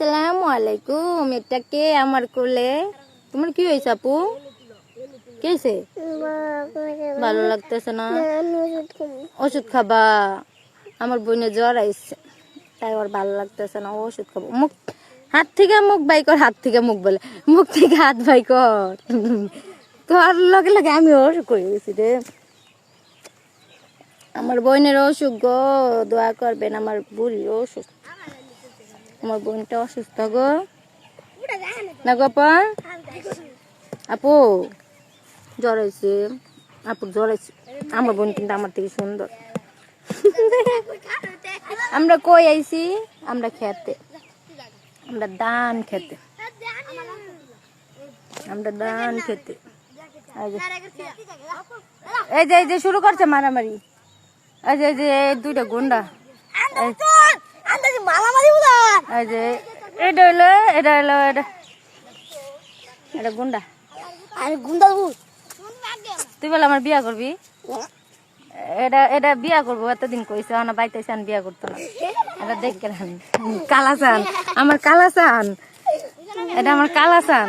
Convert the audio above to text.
আসসালামু আলাইকুম। এটা কে আমার কোলে? তোমার কি হয়েছে আপু? কি হয়েছে? ভালো লাগতেছে না? ওষুধ খাবা? আমার বোনের জ্বর আইছে, তাই ওর ভালো লাগতেছে না, ওষুধ খাবো। মুখ হাত থেকে মুখ বাই কর, হাত থেকে মুখ বলে, মুখ থেকে হাত বাই কর। তোর লগে লগে আমি অসুখ হয়ে গেছি রে। আমার বোনের অসুখ গো, দোয়া করবেন। আমার বুড়ি অসুখ, আমার বোনটা অসুস্থ গো। না গো আপা, আপু জ্বর হয়েছে, আপুর জ্বর হয়েছে। আমার বোন কিন্তু আমার থেকে সুন্দর। আমরা কই আইছি? আমরা খেতে, আমরা ধান খেতে, আমরা ধান খেতে। এই যে শুরু করছে মারামারি। এই যে দুইটা গুন্ডা, এই যে এটা হইলো এটা গুন্ডা। তুই বলে আমার বিয়া করবি? এটা বিয়া করবো এতদিন কইছে, না বাইতেছে বিয়া করতো না। এটা দেখ কালাচান, আমার কালাচান, এটা আমার কালাচান।